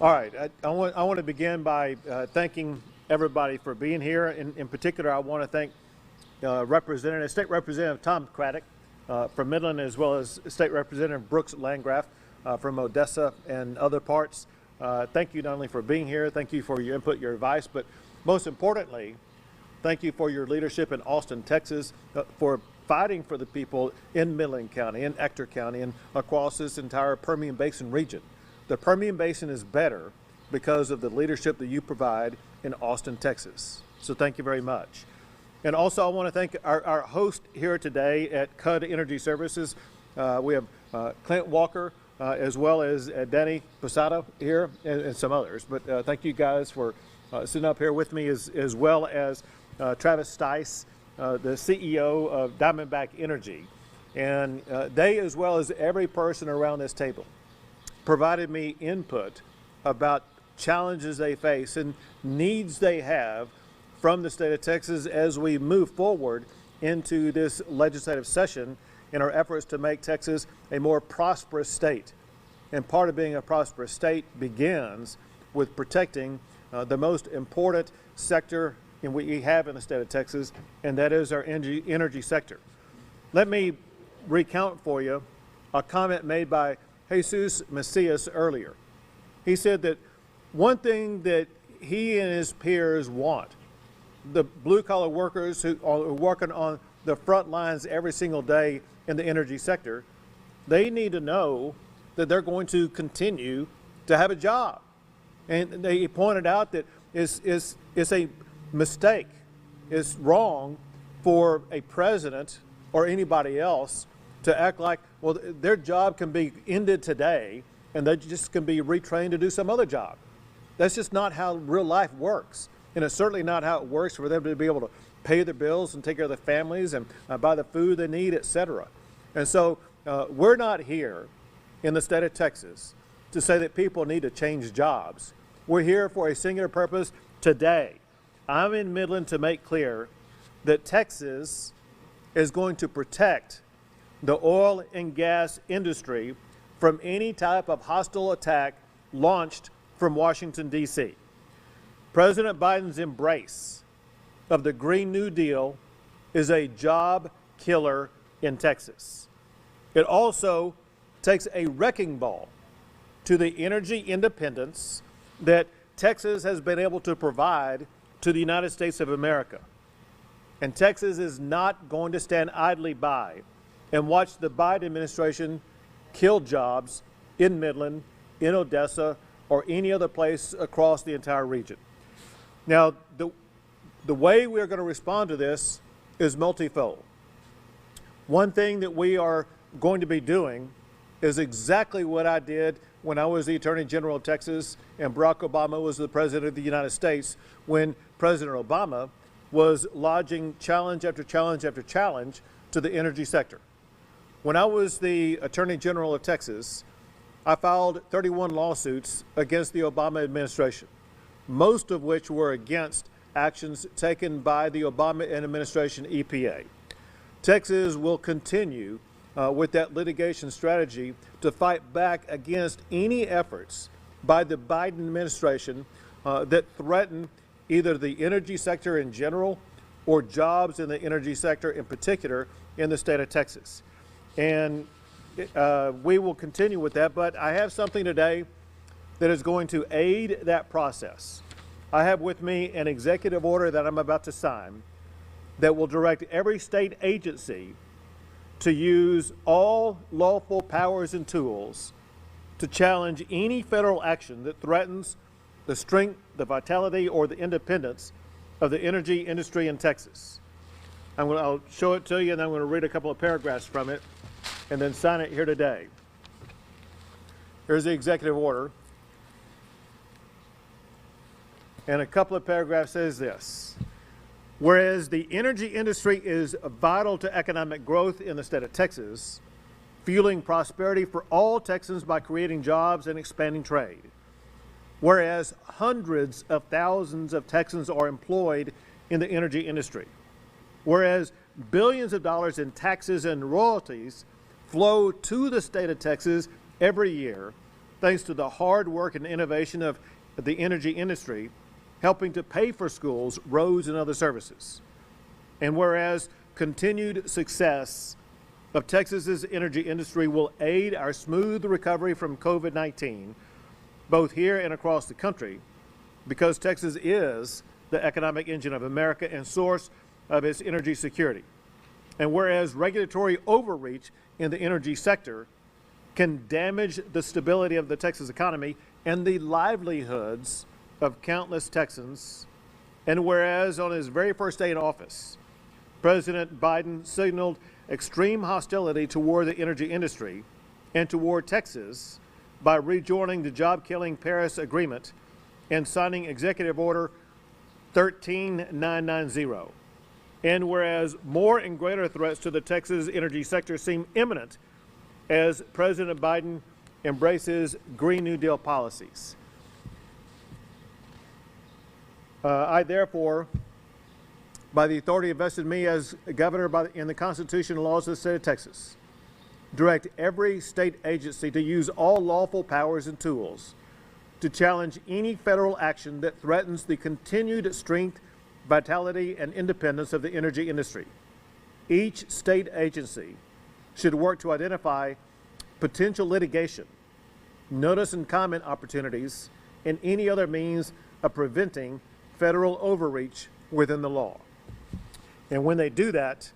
All right, I want to begin by thanking everybody for being here. In particular, I want to thank State Representative Tom Craddock from Midland, as well as State Representative Brooks Landgraf from Odessa and other parts. Thank you not only for being here, thank you for your input, your advice, but most importantly, thank you for your leadership in Austin, Texas, for fighting for the people in Midland County, in Ector County, and across this entire Permian Basin region. The Permian Basin is better because of the leadership that you provide in Austin, Texas. So thank you very much. And also I want to thank our host here today at CUD Energy Services. We have Clint Walker, as well as Danny Posada here, and some others. But thank you guys for sitting up here with me, as well as Travis Stice, the CEO of Diamondback Energy. And they, as well as every person around this table, provided me input about challenges they face and needs they have from the state of Texas as we move forward into this legislative session in our efforts to make Texas a more prosperous state. And part of being a prosperous state begins with protecting the most important sector we have in the state of Texas, and that is our energy sector. Let me recount for you a comment made by Jesus Macias earlier. He said that one thing that he and his peers want, the blue-collar workers who are working on the front lines every single day in the energy sector, they need to know that they're going to continue to have a job. And they pointed out that it's a mistake, it's wrong for a president or anybody else to act like, well, their job can be ended today and they just can be retrained to do some other job. That's just not how real life works. And it's certainly not how it works for them to be able to pay their bills and take care of their families and buy the food they need, etc. And so we're not here in the state of Texas to say that people need to change jobs. We're here for a singular purpose today. I'm in Midland to make clear that Texas is going to protect the oil and gas industry from any type of hostile attack launched from Washington, D.C. President Biden's embrace of the Green New Deal is a job killer in Texas. It also takes a wrecking ball to the energy independence that Texas has been able to provide to the United States of America. And Texas is not going to stand idly by and watch the Biden administration kill jobs in Midland, in Odessa, or any other place across the entire region. Now, the way we're going to respond to this is multifold. One thing that we are going to be doing is exactly what I did when I was the Attorney General of Texas and Barack Obama was the President of the United States, when President Obama was lodging challenge after challenge after challenge to the energy sector. When I was the Attorney General of Texas, I filed 31 lawsuits against the Obama administration, most of which were against actions taken by the Obama administration EPA. Texas will continue with that litigation strategy to fight back against any efforts by the Biden administration that threaten either the energy sector in general or jobs in the energy sector in particular in the state of Texas. And we will continue with that, but I have something today that is going to aid that process. I have with me an executive order that I'm about to sign that will direct every state agency to use all lawful powers and tools to challenge any federal action that threatens the strength, the vitality, or the independence of the energy industry in Texas. I'll show it to you, and then I'm going to read a couple of paragraphs from it and then sign it here today. Here's the executive order. And a couple of paragraphs says this: whereas the energy industry is vital to economic growth in the state of Texas, fueling prosperity for all Texans by creating jobs and expanding trade. Whereas hundreds of thousands of Texans are employed in the energy industry. Whereas billions of dollars in taxes and royalties flow to the state of Texas every year thanks to the hard work and innovation of the energy industry, helping to pay for schools, roads, and other services. And whereas continued success of Texas's energy industry will aid our smooth recovery from COVID-19, both here and across the country, because Texas is the economic engine of America and source of its energy security. And whereas regulatory overreach in the energy sector can damage the stability of the Texas economy and the livelihoods of countless Texans, and whereas on his very first day in office, President Biden signaled extreme hostility toward the energy industry and toward Texas by rejoining the job-killing Paris Agreement and signing Executive Order 13990. And whereas more and greater threats to the Texas energy sector seem imminent as President Biden embraces Green New Deal policies. I therefore, by the authority invested in me as governor in the Constitution and laws of the state of Texas, direct every state agency to use all lawful powers and tools to challenge any federal action that threatens the continued strength, vitality, and independence of the energy industry. Each state agency should work to identify potential litigation, notice and comment opportunities, and any other means of preventing federal overreach within the law. And when they do that,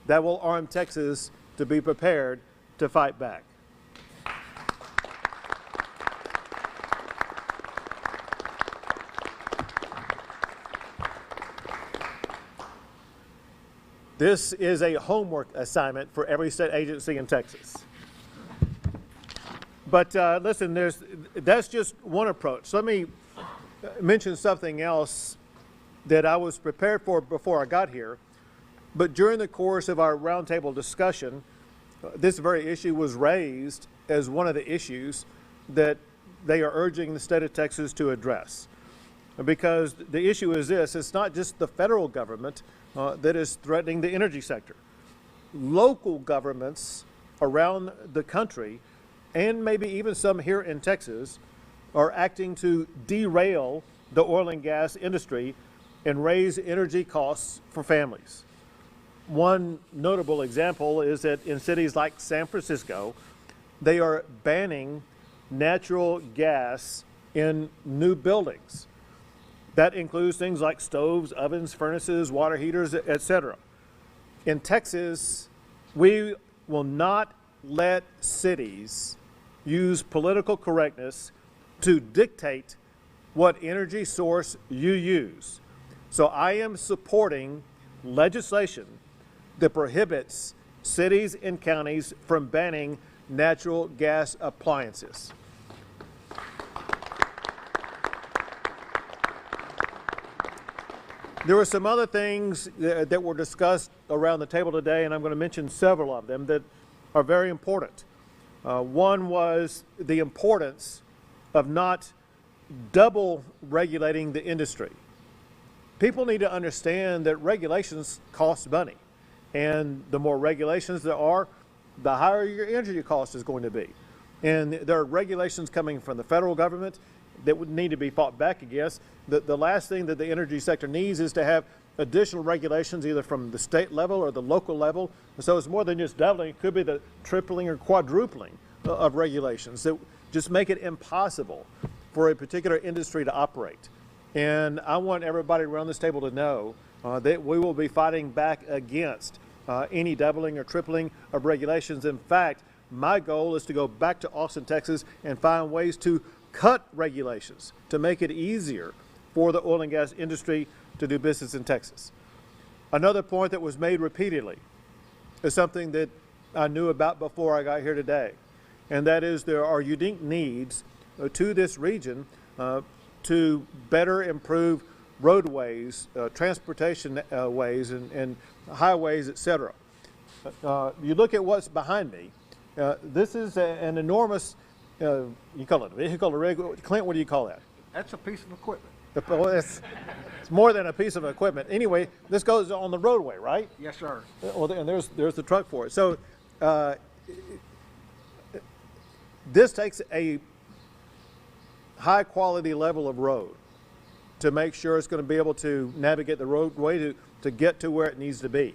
that will arm Texas to be prepared to fight back. This is a homework assignment for every state agency in Texas. But listen, that's just one approach. So let me mention something else that I was prepared for before I got here. But during the course of our roundtable discussion, this very issue was raised as one of the issues that they are urging the state of Texas to address. Because the issue is this: it's not just the federal government that is threatening the energy sector. Local governments around the country, and maybe even some here in Texas, are acting to derail the oil and gas industry and raise energy costs for families. One notable example is that in cities like San Francisco, they are banning natural gas in new buildings. That includes things like stoves, ovens, furnaces, water heaters, etc. In Texas, we will not let cities use political correctness to dictate what energy source you use. So I am supporting legislation that prohibits cities and counties from banning natural gas appliances. There were some other things that were discussed around the table today, and I'm going to mention several of them that are very important. One was the importance of not double regulating the industry. People need to understand that regulations cost money, and the more regulations there are, the higher your energy cost is going to be. And there are regulations coming from the federal government that would need to be fought back against. The last thing that the energy sector needs is to have additional regulations either from the state level or the local level. And so it's more than just doubling, it could be the tripling or quadrupling of regulations that just make it impossible for a particular industry to operate. And I want everybody around this table to know that we will be fighting back against any doubling or tripling of regulations. In fact, my goal is to go back to Austin, Texas, and find ways to cut regulations to make it easier for the oil and gas industry to do business in Texas. Another point that was made repeatedly is something that I knew about before I got here today, and that is there are unique needs to this region to better improve roadways, transportation ways, and highways, etc. You look at what's behind me. This is an enormous, you call it a vehicle, a rig. Clint, what do you call that? That's a piece of equipment. Well, it's more than a piece of equipment. Anyway, this goes on the roadway, right? Yes, sir. Well, and there's the truck for it. So this takes a high quality level of road to make sure it's going to be able to navigate the roadway to get to where it needs to be.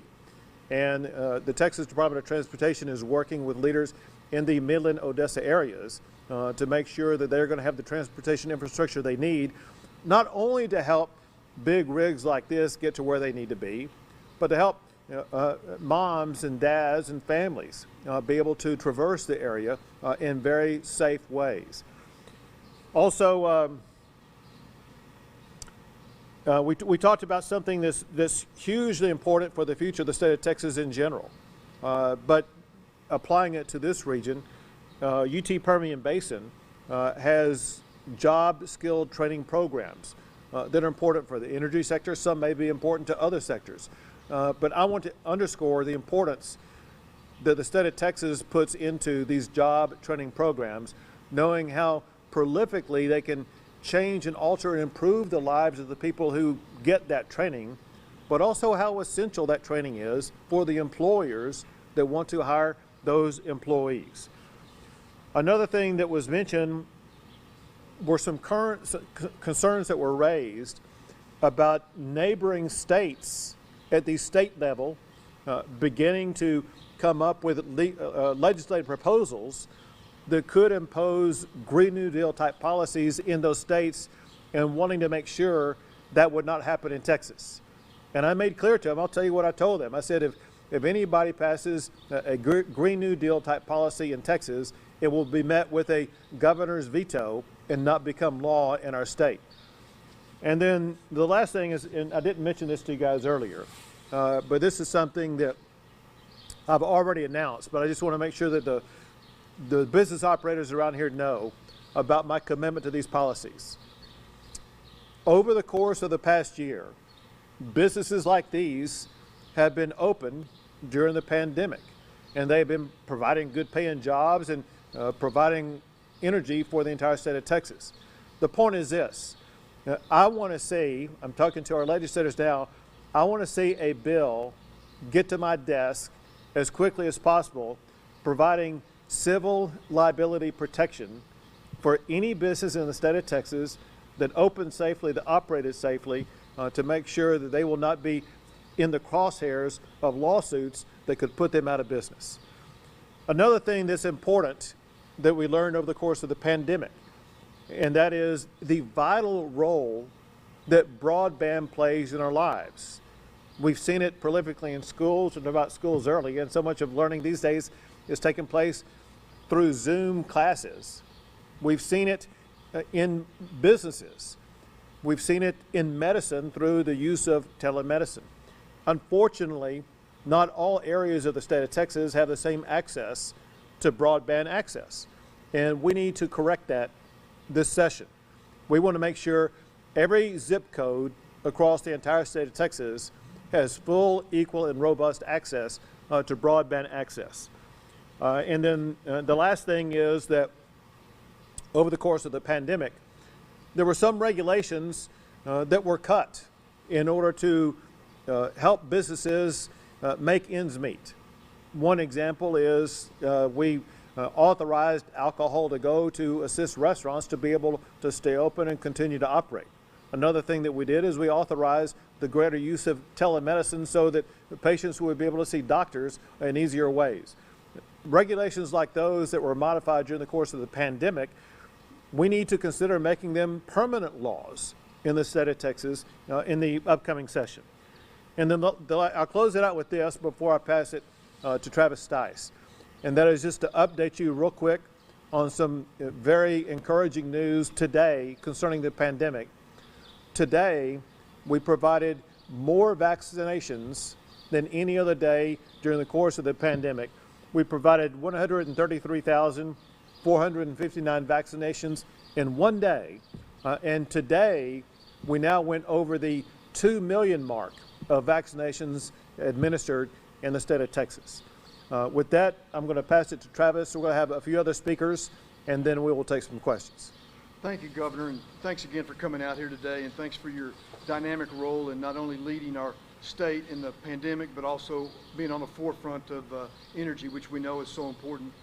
And the Texas Department of Transportation is working with leaders in the Midland, Odessa areas to make sure that they're going to have the transportation infrastructure they need, not only to help big rigs like this get to where they need to be, but to help moms and dads and families be able to traverse the area in very safe ways. Also, we talked about something that's hugely important for the future of the state of Texas in general, but applying it to this region, UT Permian Basin has job skilled training programs that are important for the energy sector. Some may be important to other sectors. But I want to underscore the importance that the state of Texas puts into these job training programs, knowing how prolifically they can change and alter and improve the lives of the people who get that training, but also how essential that training is for the employers that want to hire those employees. Another thing that was mentioned were some current concerns that were raised about neighboring states at the state level beginning to come up with legislative proposals that could impose Green New Deal type policies in those states, and wanting to make sure that would not happen in Texas. And I made clear to them, I'll tell you what I told them. I said, if anybody passes a Green New Deal type policy in Texas, it will be met with a governor's veto and not become law in our state. And then the last thing is, and I didn't mention this to you guys earlier, but this is something that I've already announced, but I just want to make sure that the business operators around here know about my commitment to these policies. Over the course of the past year, businesses like these have been open during the pandemic, and they've been providing good paying jobs and providing energy for the entire state of Texas. The point is this, I want to see, I'm talking to our legislators now, I want to see a bill get to my desk as quickly as possible, providing civil liability protection for any business in the state of Texas that opens safely, that operated safely, to make sure that they will not be in the crosshairs of lawsuits that could put them out of business. Another thing that's important that we learned over the course of the pandemic, and that is the vital role that broadband plays in our lives. We've seen it prolifically in schools, and about schools early, and so much of learning these days is taking place through Zoom classes. We've seen it in businesses. We've seen it in medicine through the use of telemedicine. Unfortunately, not all areas of the state of Texas have the same access to broadband access, and we need to correct that this session. We want to make sure every zip code across the entire state of Texas has full, equal, and robust access to broadband access. And then the last thing is that over the course of the pandemic, there were some regulations that were cut in order to help businesses make ends meet. One example is we authorized alcohol to go to assist restaurants to be able to stay open and continue to operate. Another thing that we did is we authorized the greater use of telemedicine so that patients would be able to see doctors in easier ways. Regulations like those that were modified during the course of the pandemic, we need to consider making them permanent laws in the state of Texas in the upcoming session. And then I'll close it out with this before I pass it to Travis Stice. And that is just to update you real quick on some very encouraging news today concerning the pandemic. Today, we provided more vaccinations than any other day during the course of the pandemic. We provided 133,459 vaccinations in one day. And today, we now went over the 2 million mark of vaccinations administered in the state of Texas. With that, I'm going to pass it to Travis. We're going to have a few other speakers, and then we will take some questions. Thank you, Governor, and thanks again for coming out here today, and thanks for your dynamic role in not only leading our state in the pandemic, but also being on the forefront of energy, which we know is so important.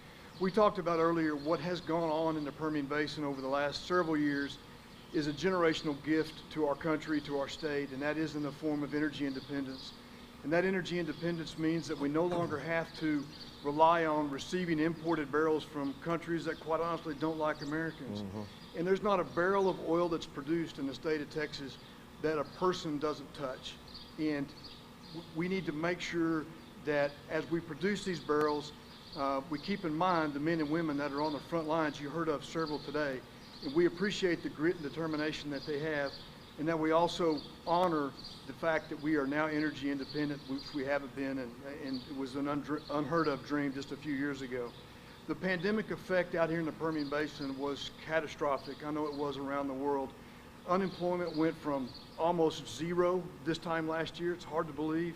we talked about earlier, what has gone on in the Permian Basin over the last several years is a generational gift to our country, to our state, and that is in the form of energy independence. And that energy independence means that we no longer have to rely on receiving imported barrels from countries that quite honestly don't like Americans. And there's not a barrel of oil that's produced in the state of Texas that a person doesn't touch. And we need to make sure that as we produce these barrels, we keep in mind the men and women that are on the front lines. You heard of several today. And we appreciate the grit and determination that they have, and that we also honor the fact that we are now energy independent, which we haven't been, and it was an unheard of dream just a few years ago. The pandemic effect out here in the Permian Basin was catastrophic. I know it was around the world. Unemployment went from almost zero this time last year, it's hard to believe,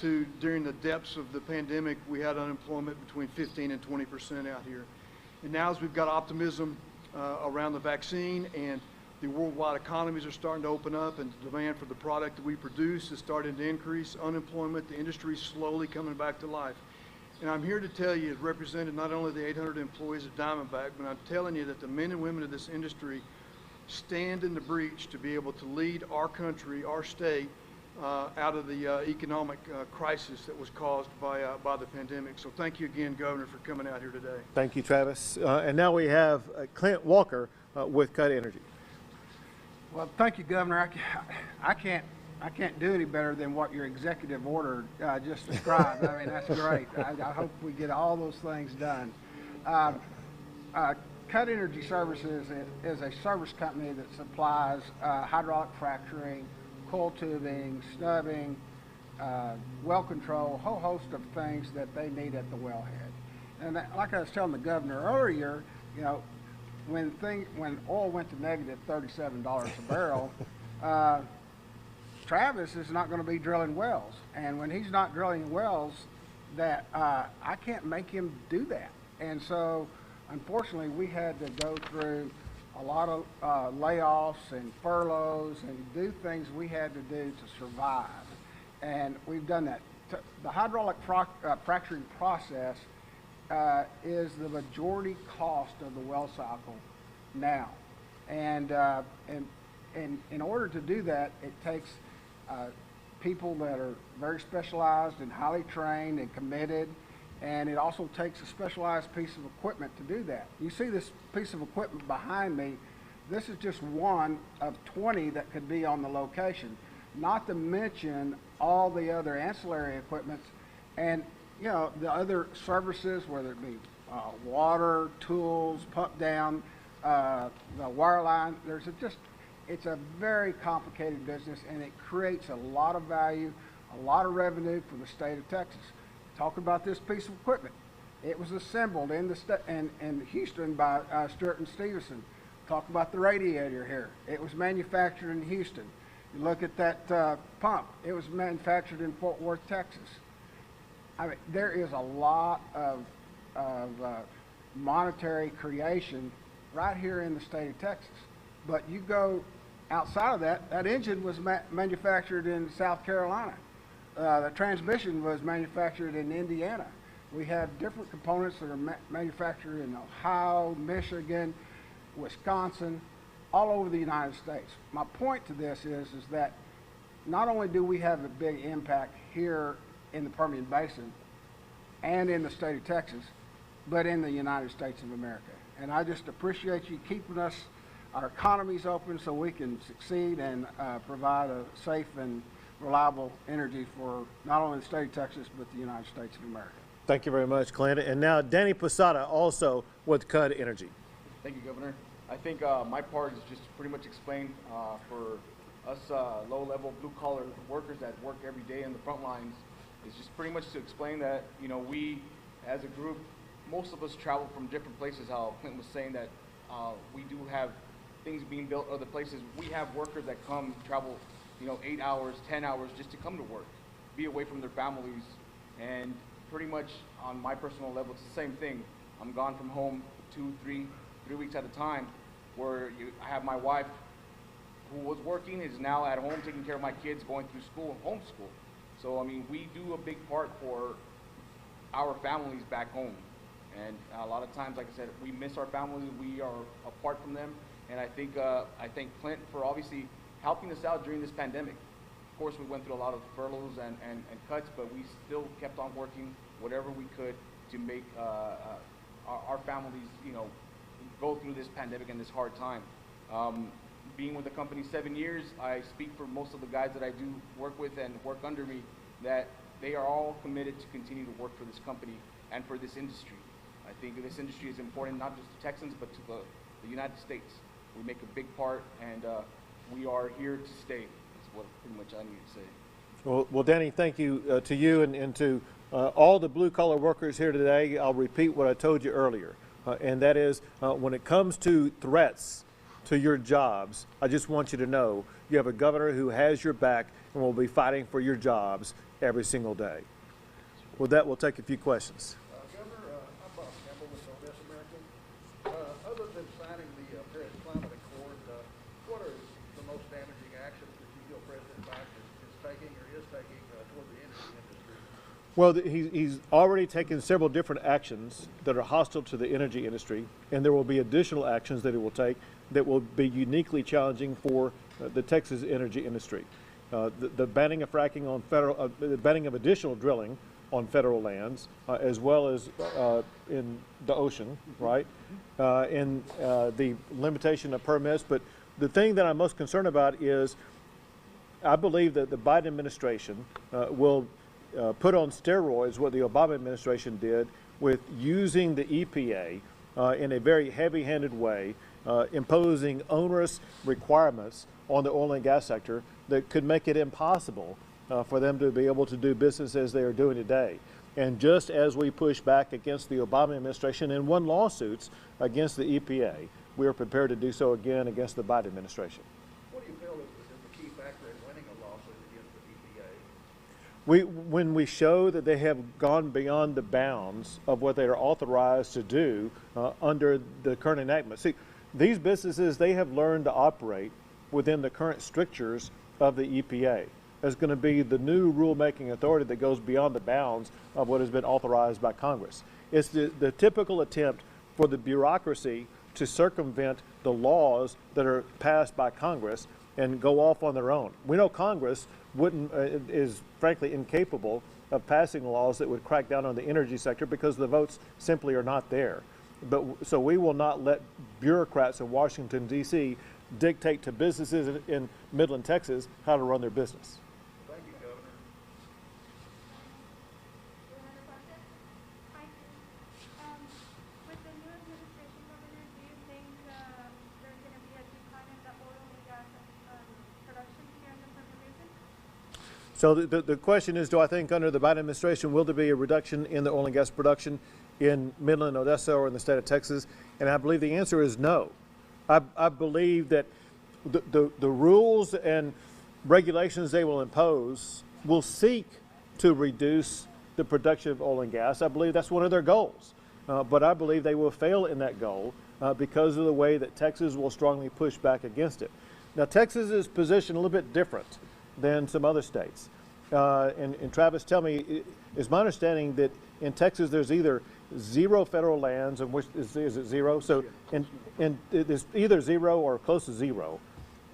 to during the depths of the pandemic, we had unemployment between 15 and 20% out here. And now as we've got optimism around the vaccine and the worldwide economies are starting to open up and the demand for the product that we produce is starting to increase, unemployment, the industry is slowly coming back to life. And I'm here to tell you, as represented not only the 800 employees of Diamondback, but I'm telling you that the men and women of this industry stand in the breach to be able to lead our country, our state, out of the economic crisis that was caused by the pandemic. So thank you again, Governor, for coming out here today. Thank you, Travis. And now we have Clint Walker with Cut Energy. Well, thank you, Governor. I can't do any better than what your executive order just described. I mean, that's great. I hope we get all those things done. Cut Energy Services is a service company that supplies hydraulic fracturing, coil tubing, snubbing, well control, a whole host of things that they need at the wellhead. And that, like I was telling the governor earlier, you know, when oil went to negative $37 a barrel, Travis is not going to be drilling wells. And when he's not drilling wells, that I can't make him do that. And so, unfortunately, we had to go through a lot of layoffs and furloughs and do things we had to do to survive. And we've done that. The hydraulic fracturing process is the majority cost of the well cycle now. And in order to do that, it takes people that are very specialized and highly trained and committed. And it also takes a specialized piece of equipment to do that. You see this piece of equipment behind me. This is just one of 20 that could be on the location, not to mention all the other ancillary equipment and, you know, the other services, whether it be water, tools, pump down, the wireline. It's a very complicated business, and it creates a lot of value, a lot of revenue for the state of Texas. Talk about this piece of equipment. It was assembled in Houston by Stewart and Stevenson. Talk about the radiator here. It was manufactured in Houston. You look at that pump. It was manufactured in Fort Worth, Texas. I mean, there is a lot of monetary creation right here in the state of Texas. But you go outside of that, that engine was manufactured in South Carolina. The transmission was manufactured in Indiana. We have different components that are manufactured in Ohio, Michigan, Wisconsin, all over the United States. My point to this is that not only do we have a big impact here in the Permian Basin and in the state of Texas, but in the United States of America. And I just appreciate you keeping our economies open so we can succeed and provide a safe and reliable energy for not only the state of Texas, but the United States of America. Thank you very much, Clint. And now Danny Posada, also with Cut Energy. Thank you, Governor. I think my part is just pretty much explain for us low-level blue-collar workers that work every day in the front lines is just pretty much to explain that, you know, we as a group, most of us travel from different places. How Clint was saying that we do have things being built other places. We have workers that come travel, you know, 8 hours, 10 hours just to come to work, be away from their families. And pretty much on my personal level, it's the same thing. I'm gone from home 3 weeks at a time, where I have my wife who was working, is now at home taking care of my kids, going through school, homeschool. So, I mean, we do a big part for our families back home. And a lot of times, like I said, we miss our families, we are apart from them. And I thank Clint for obviously helping us out during this pandemic. Of course, we went through a lot of furloughs and cuts, but we still kept on working whatever we could to make our families, go through this pandemic and this hard time. Being with the company 7 years, I speak for most of the guys that I do work with and work under me, that they are all committed to continue to work for this company and for this industry. I think this industry is important not just to Texans, but to the United States. We make a big part, and we are here to stay. That's what pretty much I need to say. Well, Danny, thank you to you and to all the blue-collar workers here today. I'll repeat what I told you earlier, and that is when it comes to threats to your jobs, I just want you to know you have a governor who has your back and will be fighting for your jobs every single day. With that, we'll take a few questions. Governor, I'm Bob Campbell with This American. Other than signing the Paris Climate Accord, what are the most damaging actions that you feel President Biden is taking or is taking toward the energy industry? Well, he's already taken several different actions that are hostile to the energy industry, and there will be additional actions that he will take that will be uniquely challenging for the Texas energy industry. The banning of fracking on federal, the banning of additional drilling on federal lands, as well as in the ocean, right? And the limitation of permits. But the thing that I'm most concerned about is I believe that the Biden administration will put on steroids what the Obama administration did with using the EPA in a very heavy-handed way, imposing onerous requirements on the oil and gas sector that could make it impossible for them to be able to do business as they are doing today. And just as we push back against the Obama administration and won lawsuits against the EPA, we are prepared to do so again against the Biden administration. What do you feel is the key factor in winning a lawsuit against the EPA? When we show that they have gone beyond the bounds of what they are authorized to do under the current enactment. See, these businesses, they have learned to operate within the current strictures of the EPA. There's going to be the new rulemaking authority that goes beyond the bounds of what has been authorized by Congress. It's the typical attempt for the bureaucracy to circumvent the laws that are passed by Congress and go off on their own. We know Congress is frankly incapable of passing laws that would crack down on the energy sector because the votes simply are not there. So we will not let bureaucrats in Washington, D.C. dictate to businesses in Midland, Texas, how to run their business. Thank you, Governor. With the new administration, Governor, do you think there's going to be a decline in the oil and gas production here in the Permian Basin? So the question is, do I think under the Biden administration, will there be a reduction in the oil and gas production in Midland, Odessa, or in the state of Texas? And I believe the answer is no. I believe that the rules and regulations they will impose will seek to reduce the production of oil and gas. I believe that's one of their goals. But I believe they will fail in that goal because of the way that Texas will strongly push back against it. Now, Texas is positioned a little bit different than some other states. And Travis, tell me, is my understanding that in Texas there's either zero federal lands, and which is it zero? So and there's either zero or close to zero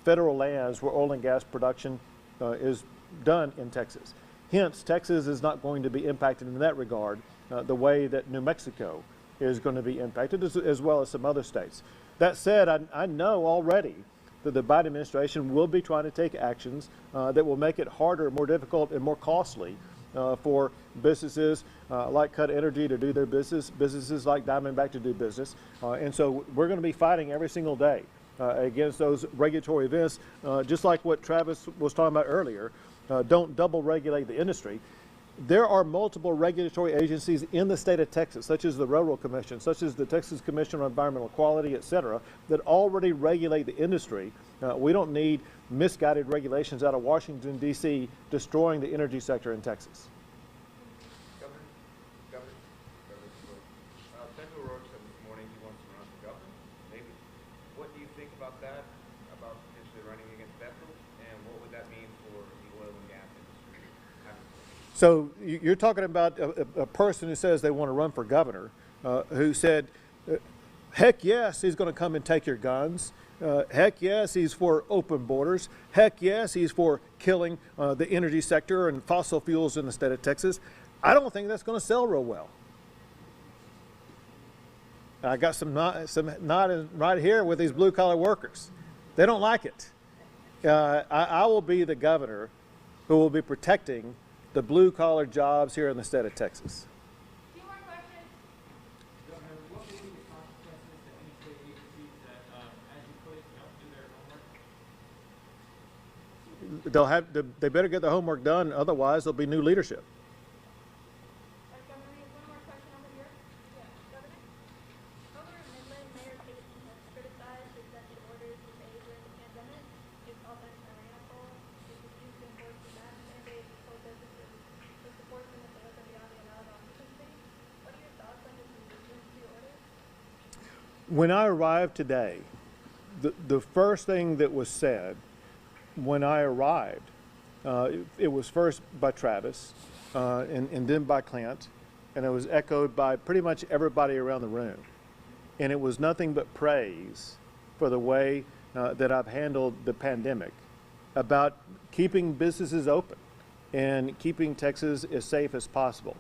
federal lands where oil and gas production is done in Texas. Hence, Texas is not going to be impacted in that regard the way that New Mexico is going to be impacted, as well as some other states. That said, I know already that the Biden administration will be trying to take actions that will make it harder, more difficult, and more costly for businesses like Cut Energy to do their business, businesses like Diamondback to do business. And so we're going to be fighting every single day against those regulatory events, just like what Travis was talking about earlier. Don't double regulate the industry. There are multiple regulatory agencies in the state of Texas, such as the Railroad Commission, such as the Texas Commission on Environmental Quality, et cetera, that already regulate the industry. We don't need misguided regulations out of Washington, D.C., destroying the energy sector in Texas. Governor, Senator O'Rourke said this morning he wants to run for governor. Maybe. What do you think about that, about potentially running against Bethel, and what would that mean for the oil and gas industry? So you're talking about a person who says they want to run for governor. who said, heck yes, he's going to come and take your guns. Heck yes, he's for open borders. Heck yes, he's for killing the energy sector and fossil fuels in the state of Texas. I don't think that's going to sell real well. I got some nodding right here with these blue collar workers. They don't like it. I will be the governor who will be protecting the blue collar jobs here in the state of Texas. Two more questions. Governor, what will be the consequences to any state agencies that, as you put it, don't do their homework? They better get their homework done, otherwise there'll be new leadership. Governor, one more question over here. Yeah, Governor. Over in Midland, Mayor Casey has criticized executive orders he made during the pandemic. He called them tyrannical. He refused to enforce the mask mandate. He told businesses to support them if they open beyond the allowed occupancy. What are your thoughts on his resistance to your orders? When I arrived today, the first thing that was said when I arrived, it was first by Travis and then by Clint, and it was echoed by pretty much everybody around the room. And it was nothing but praise for the way that I've handled the pandemic, about keeping businesses open and keeping Texas as safe as possible.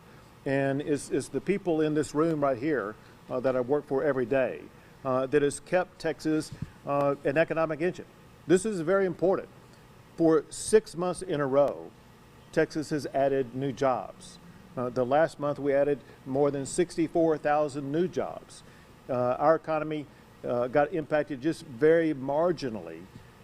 And it's the people in this room right here that I work for every day that has kept Texas an economic engine. This is very important. For 6 months in a row, Texas has added new jobs. The last month we added more than 64,000 new jobs. Our economy got impacted just very marginally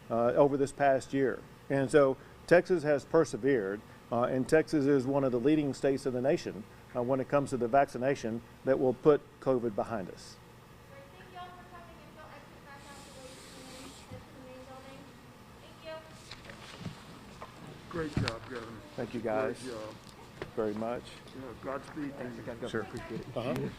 over this past year. And so Texas has persevered, and Texas is one of the leading states in the nation when it comes to the vaccination that will put COVID behind us. Great, thank you all for coming and don't exit back out the way you came in, head to the main building. Thank you. Great job, Governor. Thank you, guys, Great job. very much. Godspeed to you. Sure. Appreciate it.